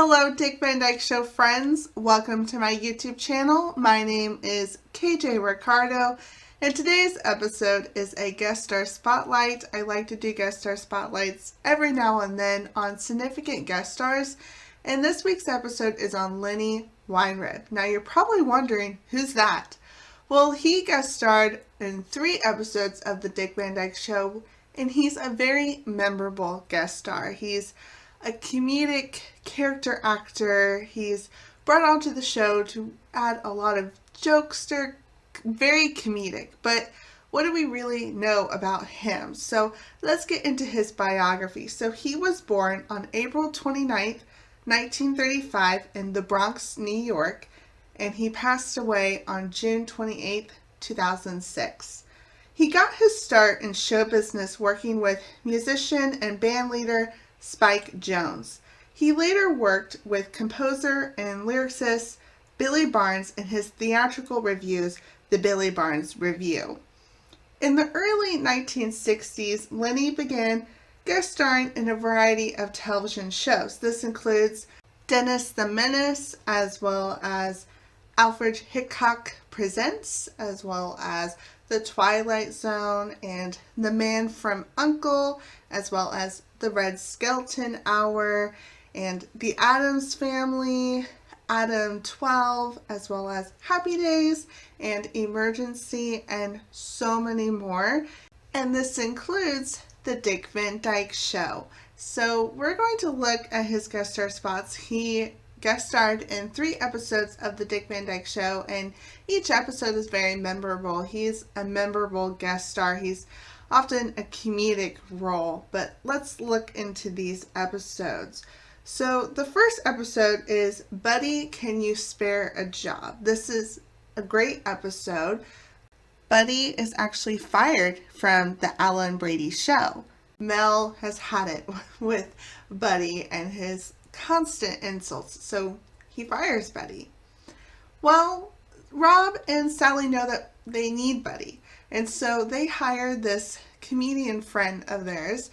Hello, Dick Van Dyke Show friends. Welcome to my YouTube channel. My name is KJ Ricardo, and today's episode is a guest star spotlight. I like to do guest star spotlights every now and then on significant guest stars, and this week's episode is on Lennie Weinrib. Now, you're probably wondering, who's that? Well, he guest starred in 3 episodes of The Dick Van Dyke Show, and he's a very memorable guest star. He's a comedic character actor. He's brought onto the show to add a lot of jokes. They're very comedic, but what do we really know about him? So let's get into his biography. So he was born on April 29th, 1935 in the Bronx, New York, and he passed away on June 28th, 2006. He got his start in show business working with musician and band leader Spike Jones. He later worked with composer and lyricist Billy Barnes in his theatrical reviews, The Billy Barnes Review. In the early 1960s, Lennie began guest starring in a variety of television shows. This includes Dennis the Menace, as well as Alfred Hitchcock Presents, as well as The Twilight Zone and The Man from U.N.C.L.E., as well as The Red Skelton Hour and The Addams Family, Adam 12, as well as Happy Days and Emergency, and so many more. And this includes The Dick Van Dyke Show. So we're going to look at his guest star spots. He guest starred in 3 episodes of The Dick Van Dyke Show, and each episode is very memorable. He's a memorable guest star. He's often a comedic role, but let's look into these episodes. So the first episode is Buddy, Can You Spare a Job? This is a great episode. Buddy is actually fired from the Alan Brady Show. Mel has had it with Buddy and his constant insults, so he fires Buddy. Well, Rob and Sally know that they need Buddy, and so they hire this comedian friend of theirs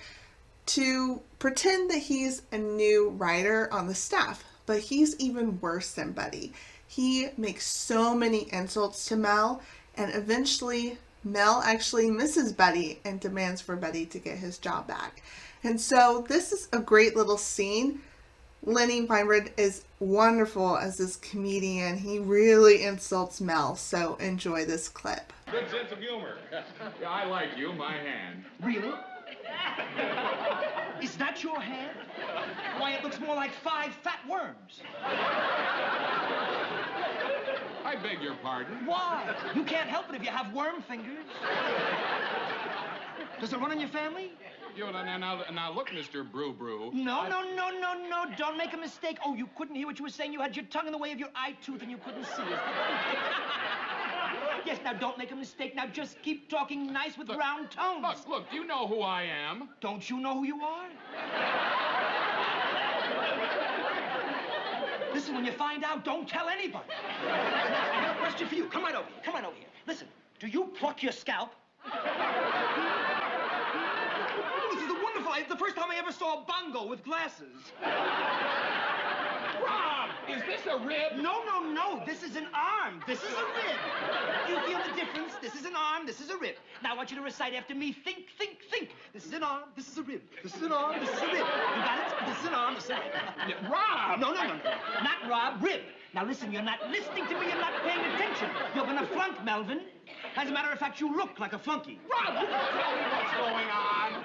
to pretend that he's a new writer on the staff, but he's even worse than Buddy. He makes so many insults to Mel, and eventually Mel actually misses Buddy and demands for Buddy to get his job back. And so this is a great little scene. Lennie Weinrib is wonderful as this comedian. He really insults Mel, so enjoy this clip. Good sense of humor. Yeah, I like you, my hand. Really? Is that your hand? Why, it looks more like 5 fat worms. I beg your pardon. Why? You can't help it if you have worm fingers. Does it run in your family? Now look, Mr. Brew. No. Don't make a mistake. Oh, you couldn't hear what you were saying. You had your tongue in the way of your eye tooth and you couldn't see it. Yes, now don't make a mistake. Now just keep talking nice with round tones. Look, do you know who I am? Don't you know who you are? Listen, when you find out, don't tell anybody. I got a question for you. Come right over here. Listen, do you pluck your scalp? This is wonderful. It's the first time I ever saw a bongo with glasses. Rob, is this a rib? No. This is an arm. This is a rib. Do you feel the difference? This is an arm. This is a rib. Now I want you to recite after me. Think. This is an arm. This is a rib. This is an arm. This is a rib. You got it? This is an arm. This is a rib. Yeah, Rob! No. Not Rob. Rib. Now listen, you're not listening to me. You're not paying attention. You're gonna flunk, Melvin. As a matter of fact, you look like a flunky. Rob, you don't tell me what's going on.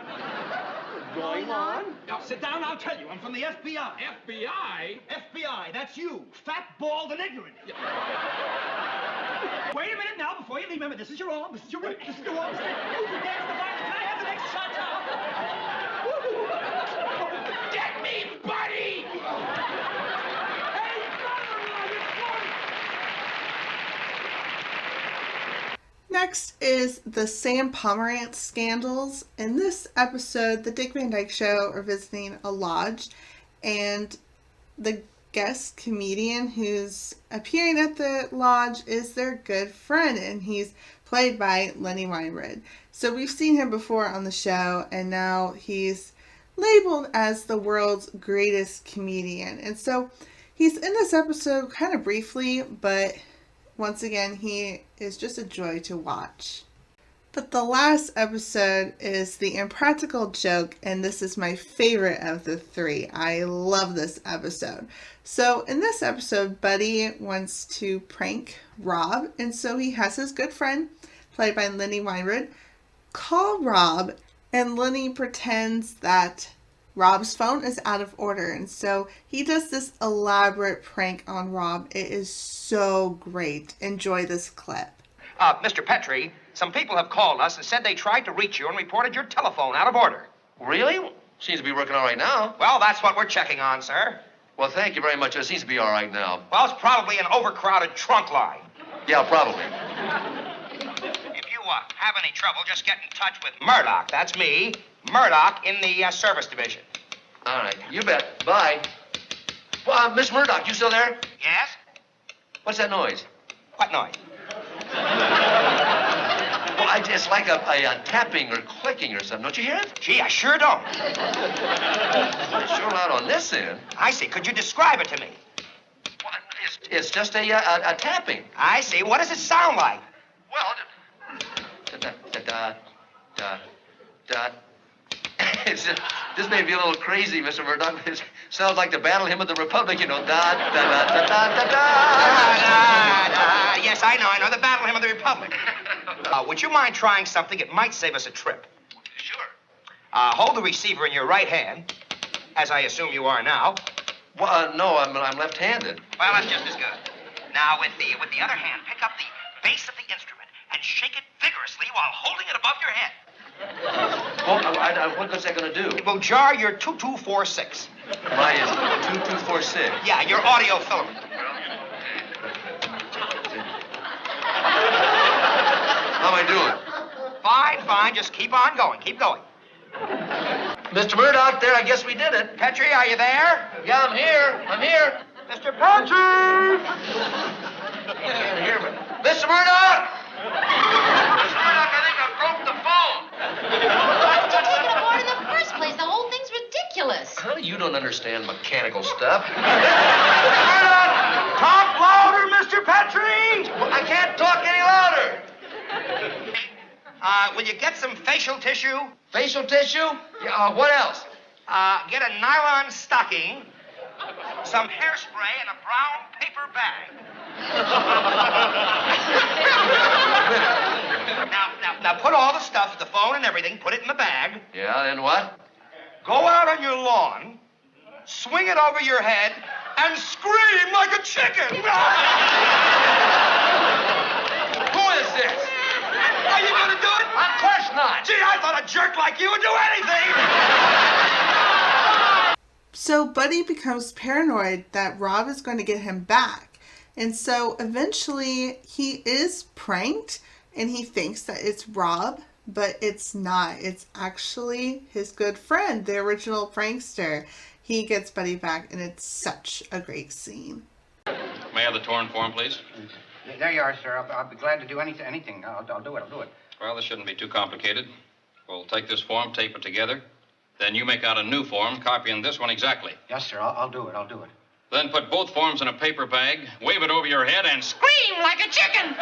Going on? Now, sit down, I'll tell you. I'm from the FBI. FBI? FBI, that's you. Fat, bald, and ignorant. Yeah. Wait a minute now, before you leave. Remember, this is your arm, this is your rib, this is your arm. Move your dance the violence. Can I have the next shot now? Get me, buddy! Hey, Next is the Sam Pomerance scandals. In this episode, the Dick Van Dyke Show are visiting a lodge, and the guest comedian who's appearing at the lodge is their good friend, and he's played by Lennie Weinrib. So we've seen him before on the show, and now he's labeled as the world's greatest comedian. And so he's in this episode kind of briefly, but once again, he is just a joy to watch. But the last episode is the Impractical joke, and this is my favorite of the three. I love this episode. So in this episode, Buddy wants to prank Rob, and so he has his good friend, played by Lennie Weinrib, call Rob, and Lennie pretends that Rob's phone is out of order, and so he does this elaborate prank on Rob. It is so great. Enjoy this clip. Mr. Petrie, some people have called us and said they tried to reach you and reported your telephone out of order. Really? Seems to be working all right now. Well, that's what we're checking on, sir. Well, thank you very much. It seems to be all right now. Well, it's probably an overcrowded trunk line. Yeah, probably. If you have any trouble, just get in touch with Murdoch. That's me, Murdoch, in the service division. All right, you bet. Bye. Well, Miss Murdoch, you still there? Yes? What's that noise? What noise? Well, it's like a tapping or clicking or something. Don't you hear it? Gee, I sure don't. It's sure loud on this end. I see. Could you describe it to me? Well, it's just a tapping. I see. What does it sound like? Well, da. This may be a little crazy, Mr. Murdoch. It sounds like the battle hymn of the Republic, you know. Da da da da da da da. Yes, I know. The battle hymn of the Republic. Would you mind trying something? It might save us a trip. Sure. Hold the receiver in your right hand, as I assume you are now. Well, no, I'm left-handed. Well, that's just as good. Now, with the other hand, pick up the base of the instrument and shake it vigorously while holding it above your head. Well, what's that going to do? It will jar your 2246. Mine is 2246. Yeah, your audio filament. How am I doing? Fine. Just keep on going. Keep going. Mr. Murdoch, there, I guess we did it. Petrie, are you there? Yeah, I'm here. Mr. Petrie! You can't hear me. Mr. Murdoch! Mr. Murdoch, I think I broke the phone. Why did you take it aboard in the first place? The whole thing's ridiculous. Huh? You don't understand mechanical stuff. Talk louder, Mr. Petrie! Well, I can't talk any louder. Will you get some facial tissue? Facial tissue? Yeah, what else? Get a nylon stocking, some hairspray, and a brown paper bag. Now, put all the stuff, the phone and everything, put it in the bag. Yeah, then what? Go out on your lawn, swing it over your head, and scream like a chicken. Who is this? Are you going to do it? Of course not. Gee, I thought a jerk like you would do anything. So Buddy becomes paranoid that Rob is going to get him back. And so eventually he is pranked and he thinks that it's Rob, but it's not. It's actually his good friend, the original prankster. He gets Buddy back and it's such a great scene. May I have the torn form, please? There you are, sir. I'll be glad to do anything. I'll do it. Well, this shouldn't be too complicated. We'll take this form, tape it together. Then you make out a new form, copying this one exactly. Yes, sir. I'll do it. Then put both forms in a paper bag, wave it over your head, and scream like a chicken!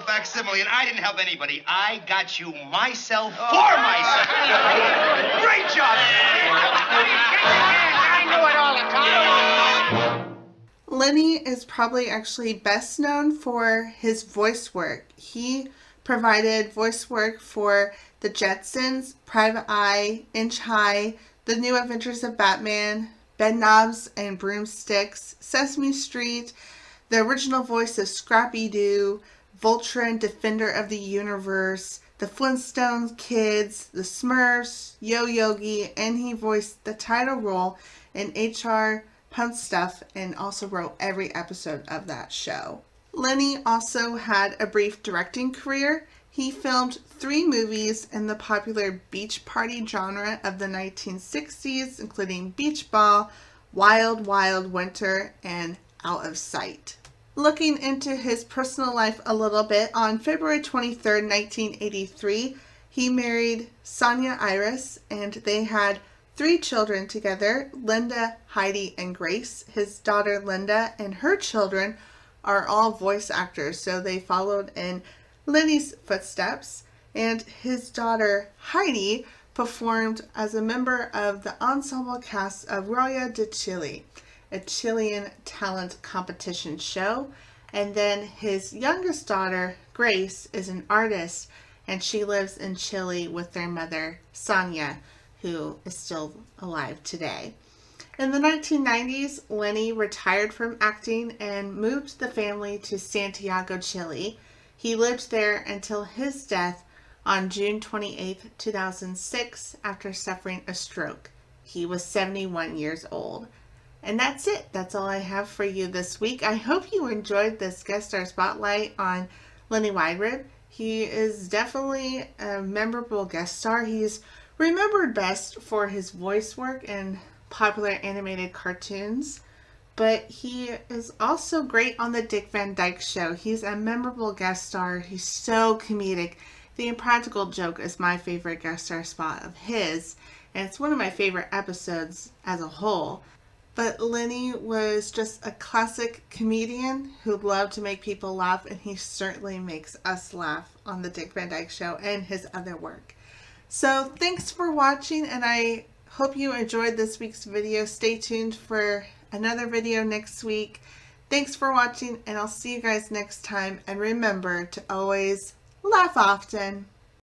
Facsimile, and I didn't help anybody. I got you myself for myself. Great job. I knew it all the time. Lennie is probably actually best known for his voice work. He provided voice work for The Jetsons, Private Eye, Inch High, The New Adventures of Batman, Bedknobs and Broomsticks, Sesame Street, the original voice of Scrappy-Doo, Voltron, Defender of the Universe, the Flintstones Kids, the Smurfs, Yo Yogi, and he voiced the title role in H.R. Hunt stuff and also wrote every episode of that show. Lennie also had a brief directing career. He filmed 3 movies in the popular beach party genre of the 1960s, including Beach Ball, Wild Wild Winter, and Out of Sight. Looking into his personal life a little bit, on February 23rd, 1983, he married Sonia Iris, and they had 3 children together, Linda, Heidi, and Grace. His daughter Linda and her children are all voice actors, so they followed in Lennie's footsteps, and his daughter Heidi performed as a member of the ensemble cast of Roya de Chile, a Chilean talent competition show. And then his youngest daughter, Grace, is an artist, and she lives in Chile with their mother, Sonia, who is still alive today. In the 1990s, Lennie retired from acting and moved the family to Santiago, Chile. He lived there until his death on June 28, 2006, after suffering a stroke. He was 71 years old. And that's it. That's all I have for you this week. I hope you enjoyed this guest star spotlight on Lennie Weinrib. He is definitely a memorable guest star. He's remembered best for his voice work in popular animated cartoons, but he is also great on the Dick Van Dyke Show. He's a memorable guest star. He's so comedic. The Impractical joke is my favorite guest star spot of his, and it's one of my favorite episodes as a whole. But Lennie was just a classic comedian who loved to make people laugh, and he certainly makes us laugh on the Dick Van Dyke Show and his other work. So thanks for watching, and I hope you enjoyed this week's video. Stay tuned for another video next week. Thanks for watching, and I'll see you guys next time. And remember to always laugh often.